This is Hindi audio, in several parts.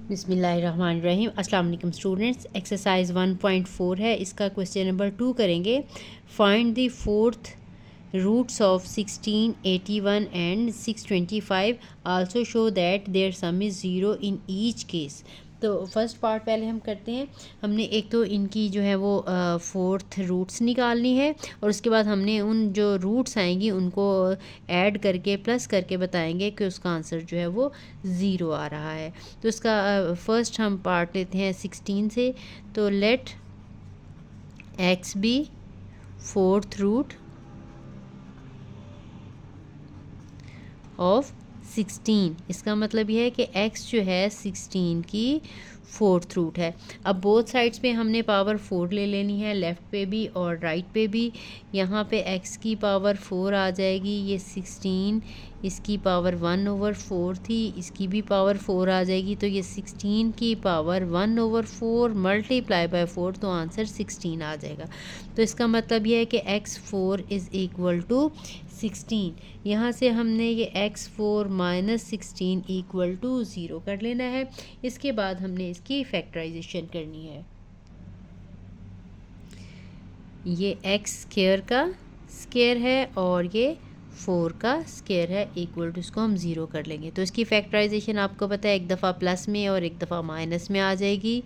बिस्मिल्लाहिर्रहमानिर्रहीम। अस्सलाम वालेकुम स्टूडेंट्स। एक्सरसाइज 1.4 है, इसका क्वेश्चन नंबर 2 करेंगे। Find the fourth roots of 16, 81 and 625। Also show that their sum is zero in each case. तो फर्स्ट पार्ट पहले हम करते हैं। हमने एक तो इनकी जो है वो फोर्थ रूट्स निकालनी है, और उसके बाद हमने उन जो रूट्स आएंगी उनको ऐड करके प्लस करके बताएंगे कि उसका आंसर जो है वो ज़ीरो आ रहा है। तो इसका फर्स्ट हम पार्ट लेते हैं 16 से। तो let x be fourth root of 16। इसका मतलब यह है कि x जो है 16 की फोर्थ रूट है। अब बोथ साइड्स पे हमने पावर 4 ले लेनी है, लेफ़्ट पे भी और राइट पे भी। यहाँ पे x की पावर 4 आ जाएगी, ये 16, इसकी पावर 1/4 थी, इसकी भी पावर 4 आ जाएगी, तो ये 16 की पावर 1/4 मल्टीप्लाई बाय 4, तो आंसर 16 आ जाएगा। तो इसका मतलब यह है कि x4 इज़ इक्वल टू 16। यहाँ से हमने ये x4 माइनस 16 इक्वल टू 0 कर लेना है। इसके बाद हमने इसकी फैक्टराइजेशन करनी है। ये x स्क्वायर का स्क्वायर है और ये 4 का स्क्वायर है, इक्वल टू इसको हम 0 कर लेंगे। तो इसकी फैक्टराइजेशन आपको पता है, एक दफ़ा प्लस में और एक दफ़ा माइनस में आ जाएगी।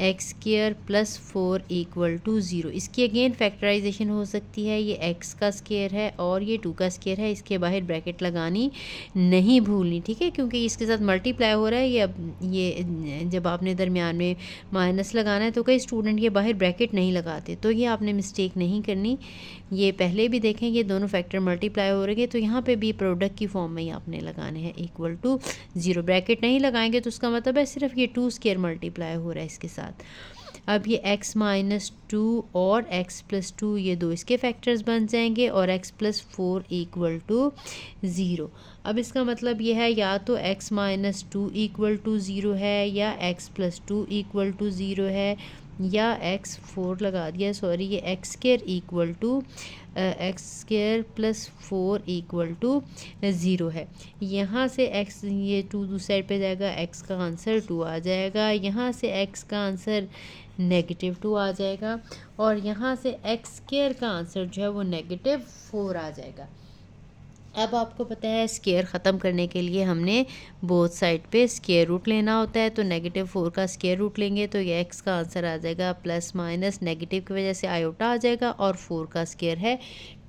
X square plus 4 equal to 0। इसकी अगेन फैक्टराइजेशन हो सकती है। ये x का स्क्वायर है और ये 2 का स्क्वायर है, इसके बाहर ब्रैकेट लगानी नहीं भूलनी, ठीक है, क्योंकि इसके साथ मल्टीप्लाई हो रहा है। ये जब आपने दरमियान में माइनस लगाना है तो कई स्टूडेंट ये बाहर ब्रैकेट नहीं लगाते, तो ये आपने मिस्टेक नहीं करनी। ये पहले भी देखें, ये दोनों फैक्टर मल्टीप्लाई हो रहे हैं, तो यहाँ पे भी प्रोडक्ट की फॉर्म में ही आपने लगाने हैं, इक्वल टू 0। ब्रैकेट नहीं लगाएंगे तो उसका मतलब है सिर्फ ये 2 स्क्वायर मल्टीप्लाई हो रहा है इसके साथ। अब ये x माइनस 2 और x प्लस 2, ये दो इसके फैक्टर्स बन जाएंगे, और x प्लस 4 इक्वल टू 0। अब इसका मतलब ये है, या तो x माइनस 2 इक्वल टू 0 है, या x प्लस 2 इक्वल टू 0 है, या x4 लगा दिया, सॉरी, ये x square equal to x square plus 4 equal to 0 है। यहाँ से x, ये 2 दूसरी साइड पे जाएगा, x का आंसर 2 आ जाएगा। यहाँ से x का आंसर -2 आ जाएगा, और यहाँ से x स्क्वायर का आंसर जो है वो -4 आ जाएगा। अब आपको पता है स्क्वायर ख़त्म करने के लिए हमने बोथ साइड पे स्क्वायर रूट लेना होता है। तो -4 का स्क्वायर रूट लेंगे तो ये x का आंसर आ जाएगा प्लस माइनस, नेगेटिव की वजह से आयोटा आ जाएगा, और 4 का स्क्वायर है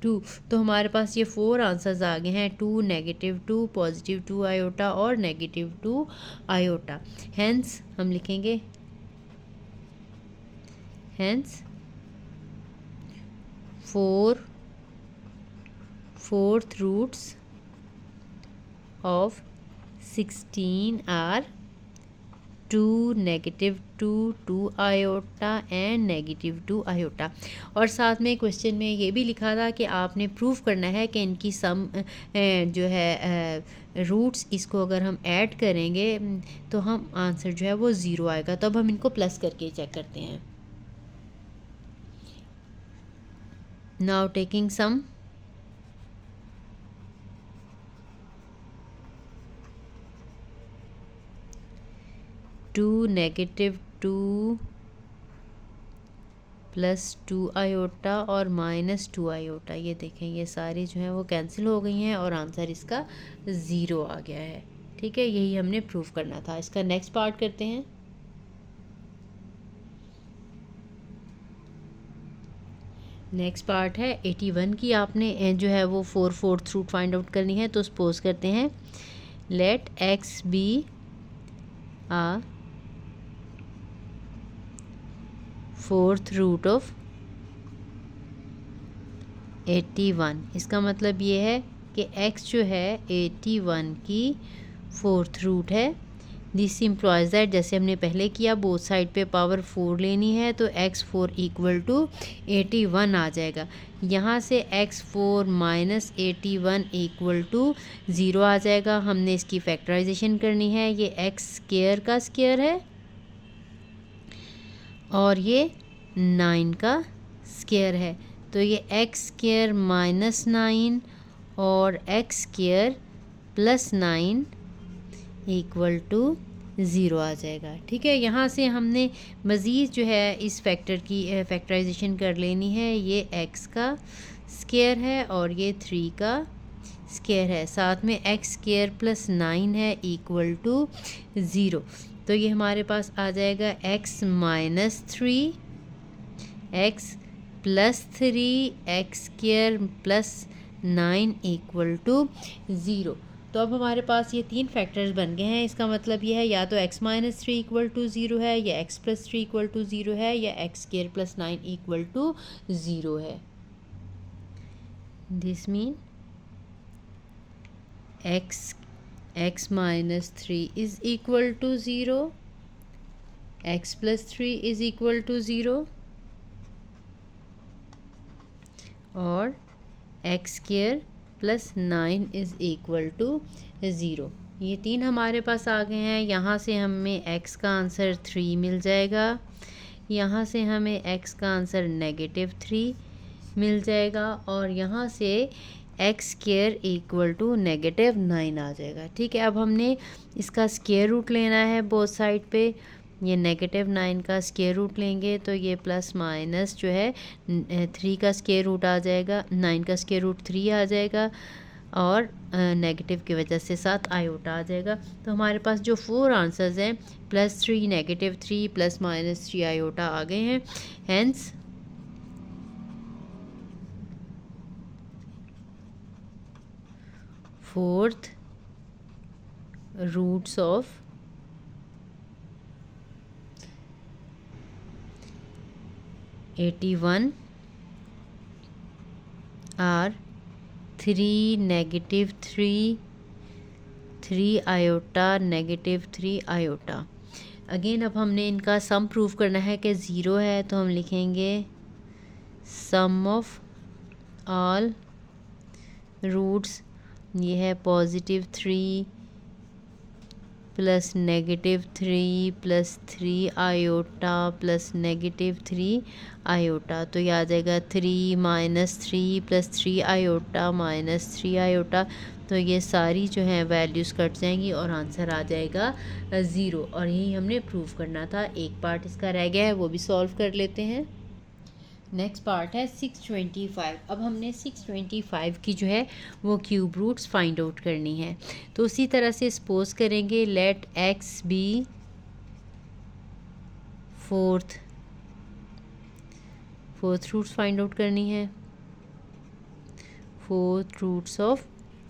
2। तो हमारे पास ये 4 आंसर्स आ गए हैं, 2, -2, +2 आयोटा और -2 आयोटा। हेंस हम लिखेंगे, hence 4th roots of 16 are 2, -2, 2 iota and -2 iota। और साथ में क्वेश्चन में ये भी लिखा था कि आपने प्रूफ करना है कि इनकी सम जो है रूट्स, इसको अगर हम ऐड करेंगे तो हम आंसर जो है वो 0 आएगा। तब हम इनको प्लस करके चेक करते हैं। Now taking sum, -2 plus 2 iota और -2 आयोटा, ये देखें ये सारी जो है वो कैंसिल हो गई हैं और आंसर इसका 0 आ गया है। ठीक है, यही हमने प्रूफ करना था। इसका नेक्स्ट पार्ट करते हैं। नेक्स्ट पार्ट है 81 की। आपने जो है वो 4th रूट फाइंड आउट करनी है। तो सपोज करते हैं, let x be a 4th root of 81। इसका मतलब ये है कि x जो है 81 की 4th रूट है। दिस इम्प्लॉयज दैट, जैसे हमने पहले किया, बोथ साइड पे पावर 4 लेनी है, तो x4 इक्वल टू 81 आ जाएगा। यहाँ से x4 माइनस 81 इक्वल टू 0 आ जाएगा। हमने इसकी फैक्टराइजेशन करनी है। ये x स्क्वायर का स्क्वायर है और ये 9 का स्क्वायर है, तो ये x स्क्वायर माइनस 9 और x square plus 9 equal to zero आ जाएगा। ठीक है, यहाँ से हमने मज़ीद जो है इस फैक्टर की फैक्टराइजेशन कर लेनी है। ये एक्स का स्क्वायर है और ये 3 का स्क्वायर है, साथ में एक्स स्क्वायर प्लस 9 है इक्वल टू 0। तो ये हमारे पास आ जाएगा x minus 3 x plus 3 x square plus 9 equal to 0। तो अब हमारे पास ये 3 फैक्टर्स बन गए हैं। इसका मतलब ये है या तो x माइनस 3 इक्वल टू 0 है, या x प्लस 3 इक्वल टू 0 है, या x square plus 9 equal to 0 है। This mean x minus 3 is equal to 0, x plus 3 is equal to 0 और x square plus 9 is equal to 0। ये 3 हमारे पास आ गए हैं। यहाँ से हमें x का आंसर 3 मिल जाएगा, यहाँ से हमें x का आंसर -3 मिल जाएगा और यहाँ से एक्स स्क्वायर इक्वल टू -9 आ जाएगा। ठीक है, अब हमने इसका स्क्वायर रूट लेना है बोथ साइड पे। ये -9 का स्क्वायर रूट लेंगे तो ये प्लस माइनस जो है 3 का स्क्वायर रूट आ जाएगा, 9 का स्क्वायर रूट 3 आ जाएगा और नेगेटिव की वजह से साथ आयोटा आ जाएगा। तो हमारे पास जो 4 आंसर्स हैं +3 -3 प्लस माइनस 3 आयोटा आ गए हैं। Hence fourth roots of (81) are 3 -3 3 iota -3 iota. Again अब हमने इनका सम प्रूव करना है कि 0 है, तो हम लिखेंगे सम ऑफ ऑल रूट्स, ये है +3 plus -3 plus 3 iota plus -3 iota. तो ये आ जाएगा 3 -3 प्लस 3 आयोटा माइनस 3 आयोटा। तो ये सारी जो है वैल्यूज़ कट जाएंगी और आंसर आ जाएगा 0। और यही हमने प्रूव करना था। एक पार्ट इसका रह गया है, वो भी सॉल्व कर लेते हैं। नेक्स्ट पार्ट है 625। अब हमने 625 की जो है वो क्यूब रूट्स फाइंड आउट करनी है। तो उसी तरह से सपोज करेंगे let x be fourth roots find out करनी है। फोर्थ रूट्स ऑफ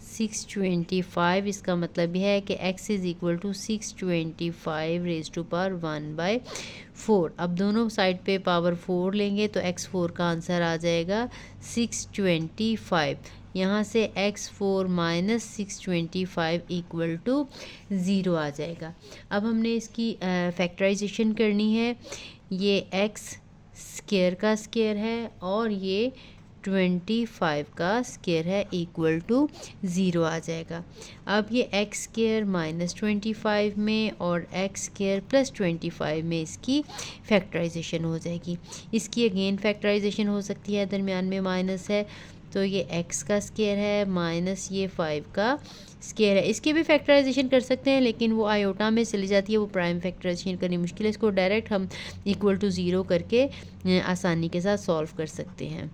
625, इसका मतलब यह है कि x is equal to 625 raise to power 1/4। अब दोनों साइड पे पावर 4 लेंगे तो x4 का आंसर आ जाएगा 625। यहाँ से x4 माइनस 625 इक्वल टू 0 आ जाएगा। अब हमने इसकी फैक्टराइजेशन करनी है। ये x स्क्वायर का स्क्वायर है और ये 25 का स्क्वायर है इक्वल टू 0 आ जाएगा। अब ये एक्स स्क्वायर -25 में और एक्स स्क्वायर प्लस 25 में इसकी फैक्टराइजेशन हो जाएगी। इसकी अगेन फैक्टराइजेशन हो सकती है, दरमियान में माइनस है तो ये x का स्क्वायर है माइनस ये 5 का स्क्वायर है। इसकी भी फैक्टराइजेशन कर सकते हैं लेकिन वो आयोटा में चली जाती है, वो प्राइम फैक्टराइजेशन करनी मुश्किल है। इसको डायरेक्ट हम इक्वल टू 0 करके आसानी के साथ सॉल्व कर सकते हैं।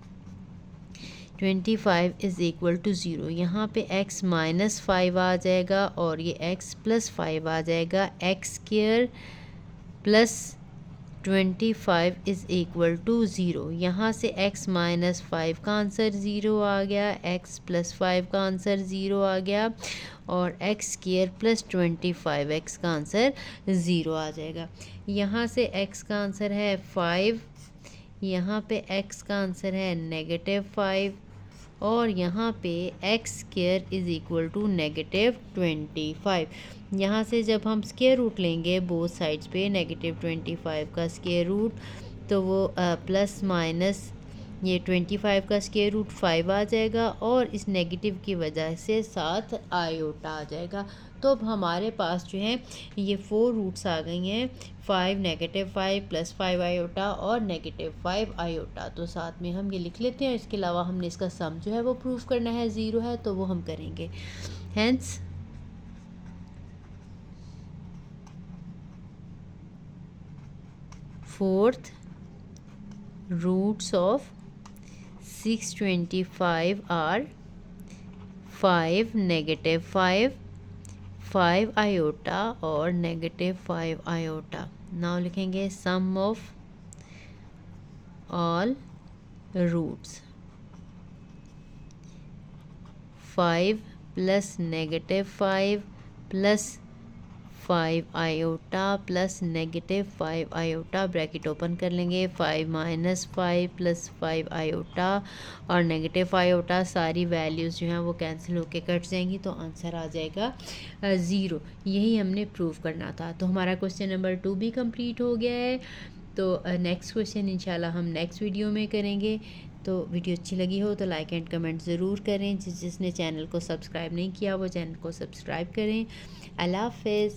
25 इज़ इक्वल टू 0। यहाँ पे x -5 आ जाएगा और ये x प्लस 5 आ जाएगा। X square plus 25 is equal to 0। यहाँ से x -5 का आंसर 0 आ गया, x प्लस 5 का आंसर 0 आ गया और x स्क्वायर प्लस 25 x का आंसर 0 आ जाएगा। यहाँ से x का आंसर है 5, यहाँ पे x का आंसर है -5 और यहाँ पे x square is equal to -25। यहाँ से जब हम स्क्वायर रूट लेंगे बोथ साइड्स पे -25 का स्क्वायर रूट तो वो प्लस माइनस ये 25 का स्क्वायर रूट 5 आ जाएगा और इस नेगेटिव की वजह से साथ आयोटा आ जाएगा। तो अब हमारे पास जो है ये 4 रूट्स आ गई हैं, 5 -5 प्लस 5 आयोटा और -5 आयोटा। तो साथ में हम ये लिख लेते हैं। इसके अलावा हमने इसका सम जो है वो प्रूफ करना है, 0 है तो वो हम करेंगे। Hence 4th roots of 625 are 5, -5, 5 iota और -5 iota. नाउ लिखेंगे sum of all roots. 5 + -5 + 5 iota plus -5 iota, bracket open कर लेंगे. 5 - 5 + 5 आयोटा और -5 आयोटा, सारी वैल्यूज़ जो हैं वो कैंसिल होके कट जाएंगी, तो आंसर आ जाएगा 0. यही हमने प्रूव करना था. तो हमारा क्वेश्चन नंबर 2 भी कंप्लीट हो गया है. तो नेक्स्ट क्वेश्चन इंशाल्लाह हम नेक्स्ट वीडियो में करेंगे. तो वीडियो अच्छी लगी हो तो लाइक एंड कमेंट ज़रूर करें. जिसने चैनल को सब्सक्राइब नहीं किया वो चैनल को सब्सक्राइब करें. अल्लाह हाफ़िज़.